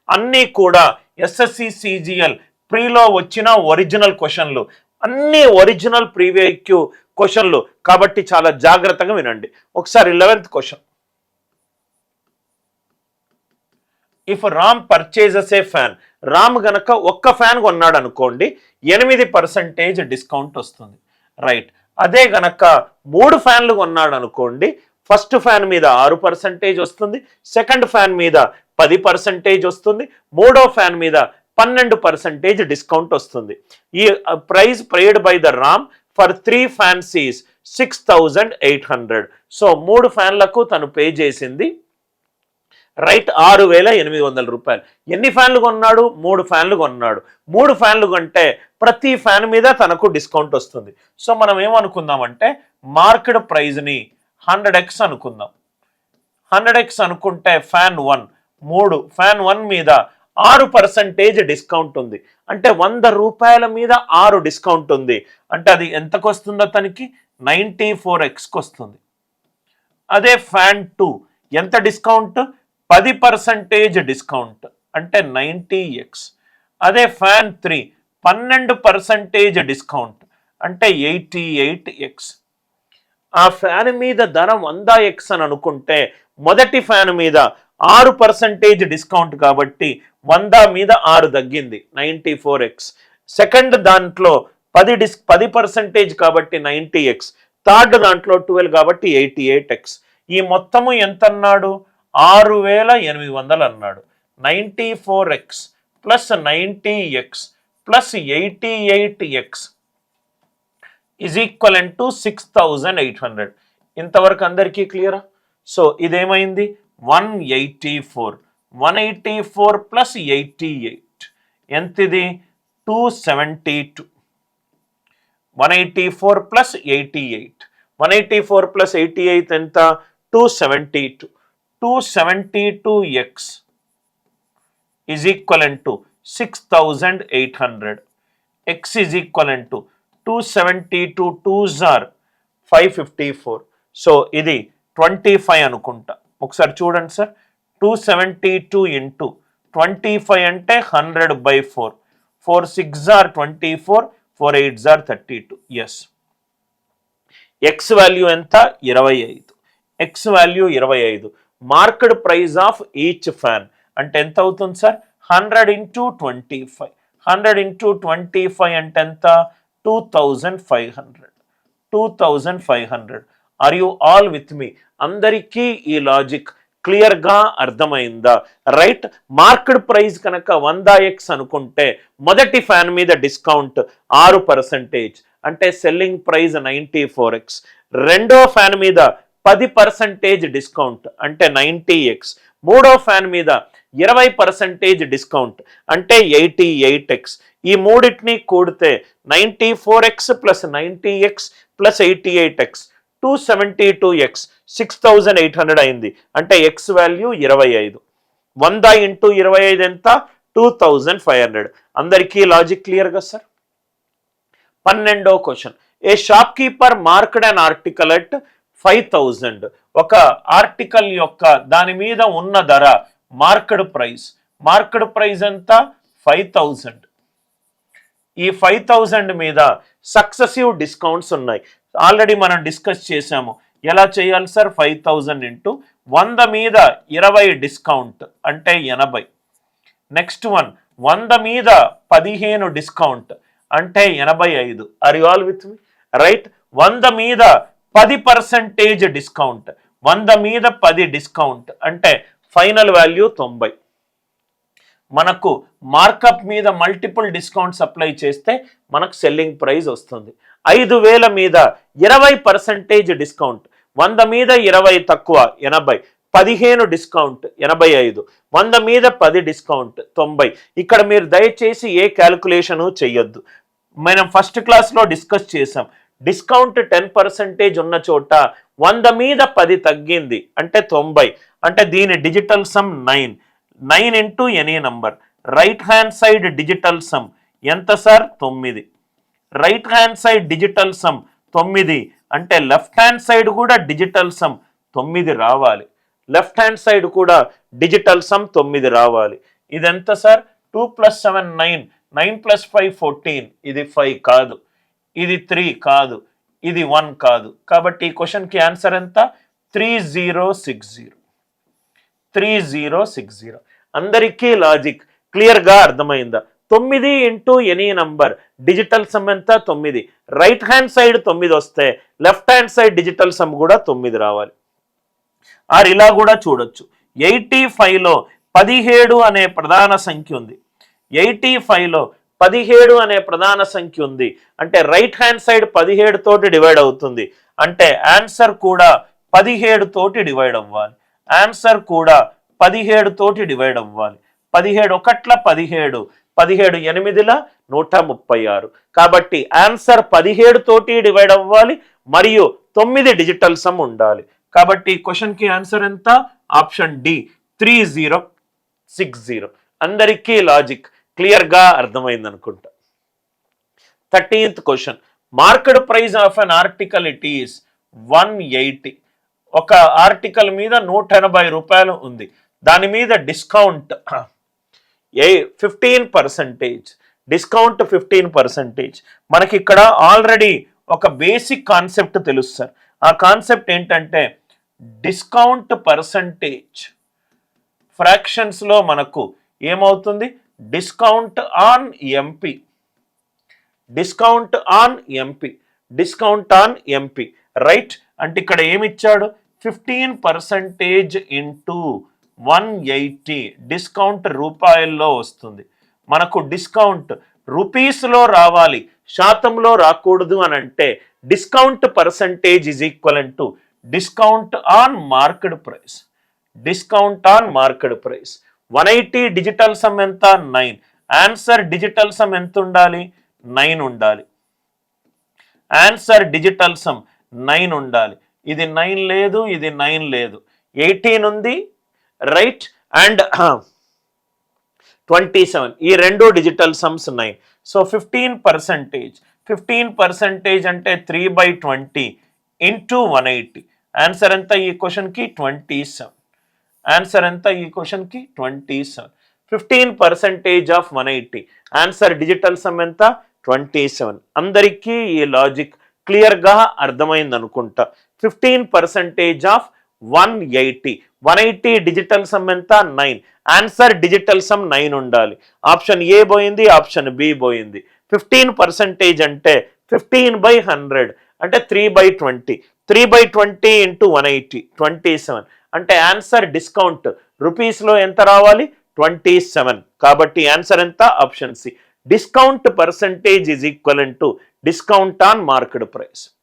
అన్నీ కూడా SSC CGL ప్రీలో వచ్చిన ఒరిజినల్ క్వశ్చన్లు, అన్ని ఒరిజినల్ ప్రీవియస్ క్వశ్చన్లు కాబట్టి చాలా జాగ్రత్తగా వినండి. ఒకసారి 11th question. If Ram purchases A fan, Ram గనక ఒక్క ఫ్యాన్ కొన్నాడు అనుకోండి 8% డిస్కౌంట్ వస్తుంది, రైట్. అదే గనక 3 ఫ్యాన్లు కొన్నాడు అనుకోండి, ఫస్ట్ ఫ్యాన్ మీద 6% వస్తుంది, సెకండ్ ఫ్యాన్ మీద 10% వస్తుంది, మూడో ఫ్యాన్ మీద 12% డిస్కౌంట్ వస్తుంది. ఈ price paid by the Ram for 3 fans is 6800. So 3 ఫ్యాన్లకు తను పే చేసింది రైట్ 6800 రూపాయలు. ఎన్ని ఫ్యాన్లు కొన్నాడు? 3 ఫ్యాన్లు కొన్నాడు. 3 ఫ్యాన్లు కొంటే ప్రతి ఫ్యాన్ మీద తనకు డిస్కౌంట్ వస్తుంది. సో మనం ఏమనుకుందామంటే మార్కెట్ ప్రైజ్ని 100x అనుకుందాం. 100x అనుకుంటే ఫ్యాన్ 1 ఫ్యాన్ 1 మీద 6% డిస్కౌంట్ ఉంది, అంటే 100 రూపాయల మీద 6 డిస్కౌంట్ ఉంది, అంటే అది ఎంతకు వస్తుందో తనకి 94xకి వస్తుంది. అదే ఫ్యాన్ 2 ఎంత డిస్కౌంట్? 10% డిస్కౌంట్, అంటే 90x. అదే ఫ్యాన్ 3 12% డిస్కౌంట్, అంటే 88x. ఆ ఫ్యాన్ మీద ధర 100x అని అనుకుంటే మొదటి ఫ్యాన్ మీద 6% డిస్కౌంట్ కాబట్టి 100 మీద 6 తగ్గింది 94x. సెకండ్ దాంట్లో 10% కాబట్టి 90x, థర్డ్ దాంట్లో 12 కాబట్టి 88x. ఈ మొత్తము ఎంత అన్నాడు? 6800 అన్నాడు. 94x plus 90x plus 88x is equivalent to 6800. ఇంతవరకు అందరికీ క్లియరా? సో ఇదేమైంది 184 ప్లస్ 88 ఎంతిది 272. 184 ప్లస్ 88, 184 ప్లస్ 88 ఎంత? 272. 272x is equivalent to 6800. X is equivalent to 272 2s are 554. So ఇది 25 అనుకుంటా. ఒకసారి చూడండి సార్, 272 ఇంటూ 25 అంటే 100/4. 4 6 are 24, 4 8 are 32. Yes, X value ఎంత? 25. X value 25. Market price of each fan అంటే ఎంత అవుతుంది సార్? 100 into 25. 100 into 25 అంటే ఎంత? 2500. 2500. ఆర్ యు ఆల్ విత్ మీ? అందరికీ ఈ లాజిక్ క్లియర్గా అర్థమైందా? రైట్. మార్కెట్ ప్రైస్ కనుక 100x అనుకుంటే మొదటి ఫ్యాన్ మీద డిస్కౌంట్ 6%, అంటే సెల్లింగ్ ప్రైస్ 94x. రెండో ఫ్యాన్ మీద 10% డిస్కౌంట్, అంటే 90x. మూడో ఫ్యాన్ మీద 20% డిస్కౌంట్, అంటే 88x. ఈ మూడింటిని కూడితే 94x plus 90x plus 88x 272x 6800 అయింది, అంటే ఎక్స్ వాల్యూ 25. 100 ఇంటూ 25 ఎంత? 2500. అందరికీ లాజిక్ క్లియర్గా సార్? 12వ question. A shopkeeper marked an article at 5000. ఒక ఆర్టికల్ యొక్క దాని మీద ఉన్న ధర మార్కెట్ ప్రైస్ ఎంత? 5000. ఈ 5000 మీద సక్సెసివ్ డిస్కౌంట్స్ ఉన్నాయి, ఆల్రెడీ మనం డిస్కస్ చేసాము. ఎలా చేయాలి సార్? 5000 ఇంటూ 100 మీద 20 డిస్కౌంట్, అంటే 80. నెక్స్ట్ వన్ 100 మీద 15 డిస్కౌంట్, అంటే 85. Are you all with me? Right. 100 మీద 10% డిస్కౌంట్, 100 మీద 10 డిస్కౌంట్, అంటే ఫైనల్ వాల్యూ 90. మనకు మార్కప్ మీద మల్టిపుల్ డిస్కౌంట్స్ అప్లై చేస్తే మనకు సెల్లింగ్ ప్రైస్ వస్తుంది. 5000 మీద 20% డిస్కౌంట్, 100 మీద 20 తక్కువ 80, 15 డిస్కౌంట్ 85, 100 మీద 10 డిస్కౌంట్ 90. ఇక్కడ మీరు దయచేసి ఏ క్యాలిక్యులేషను చెయ్యొద్దు. మనం ఫస్ట్ క్లాస్లో డిస్కస్ చేసాం, డిస్కౌంట్ 10% ఉన్న చోట 100 మీద 10 తగ్గింది అంటే 90, అంటే దీని digital sum 9 into any number. Right hand side digital sum ఎంత sir? 9. Right hand side digital sum 9 అంటే లెఫ్ట్ హ్యాండ్ సైడ్ కూడా డిజిటల్ సమ్ 9 రావాలి. లెఫ్ట్ హ్యాండ్ సైడ్ కూడా డిజిటల్ సమ్ 9 రావాలి. ఇది ఎంత సార్? 2 + 7 9, 9 + 5 14, ఇది 5 కాదు, ఇది 3 కాదు, ఇది 1 కాదు. కాబట్టి ఈ క్వశ్చన్కి ఆన్సర్ ఎంత? 3060. 3060. అందరికీ లాజిక్ క్లియర్గా అర్థమైందా? 9 into any number, digital sum ఎంత? 9. రైట్ హ్యాండ్ సైడ్ 9 వస్తే left hand side digital some కూడా 9 రావాలి. ఆర్ ఇలా కూడా చూడొచ్చు, 85లో 17 అనే ప్రధాన సంఖ్య ఉంది. 85లో 17 అనే ప్రధాన సంఖ్య ఉంది అంటే రైట్ హ్యాండ్ సైడ్ 17 తోటి డివైడ్ అవుతుంది. అంటే ఆన్సర్ కూడా 17 తోటి డివైడ్ అవ్వాలి. ఆన్సర్ కూడా 17 తోటి డివైడ్ అవ్వాలి. 17 ఒకట్ల 17, 17 8ల 136. కాబట్టి ఆన్సర్ 17 తోటి డివైడ్ అవ్వాలి మరియు 9 డిజిటల్ సమ్ ఉండాలి. కాబట్టి క్వశ్చన్కి ఆన్సర్ ఎంత? Option D 3060. అందరికీ లాజిక్ క్లియర్గా అర్థమైంది అనుకుంటా. 13th question, market price of an article it is 180. ఒక ఆర్టికల్ మీద 180 రూపాయలు ఉంది, దాని మీద డిస్కౌంట్ 15%, డిస్కౌంట్ 15%. మనకి ఇక్కడ ఆల్రెడీ ఒక బేసిక్ కాన్సెప్ట్ తెలుసు సార్. ఆ కాన్సెప్ట్ ఏంటంటే డిస్కౌంట్ పర్సంటేజ్ ఫ్రాక్షన్స్లో మనకు ఏమవుతుంది? Discount on MP, discount on MP, discount on MP, right? అంటే ఇక్కడ ఏమిచ్చాడు? 15% ఇంటూ 180, డిస్కౌంట్ రూపాయల్లో వస్తుంది. మనకు డిస్కౌంట్ రూపీస్లో రావాలి, శాతంలో రాకూడదు అని అంటే discount percentage is equivalent to discount on market price. Discount on market price. 180 digital sum ఎంత? 9. ఆన్సర్ డిజిటల్ సమ్ ఎంత ఉండాలి? 9 ఉండాలి. ఆన్సర్ డిజిటల్ సమ్ 9 ఉండాలి. ఇది 9 లేదు, ఇది 9 లేదు, 18 ఉంది, రైట్? అండ్ 27, ఈ రెండు డిజిటల్ సమ్స్ 9. సో 15%, 15% అంటే 3/20 ఇంటూ 180. ఆన్సర్ ఎంత ఈ క్వశ్చన్కి? 27. ఆన్సర్ ఎంత ఈ క్వశ్చన్కి? 27. 15% ఆఫ్ 180. ఆన్సర్ డిజిటల్ సమ్ ఎంత? 27. అందరికీ ఈ లాజిక్ క్లియర్గా అర్థమైంది అనుకుంటా. 15% ఆఫ్ 180. 180 డిజిటల్ సమ్ ఎంత? 9. ఆన్సర్ డిజిటల్ సమ్ 9 ఉండాలి. ఆప్షన్ ఏ పోయింది, ఆప్షన్ బి పోయింది. 15% అంటే 15/100 అంటే 3/20. 3/20 ఇంటూ 180, 27. అంటే ఆన్సర్ డిస్కౌంట్ రూపీస్లో ఎంత రావాలి? 27. కాబట్టి ఆన్సర్ ఎంత? Option C. Discount percentage is equivalent to discount on market price.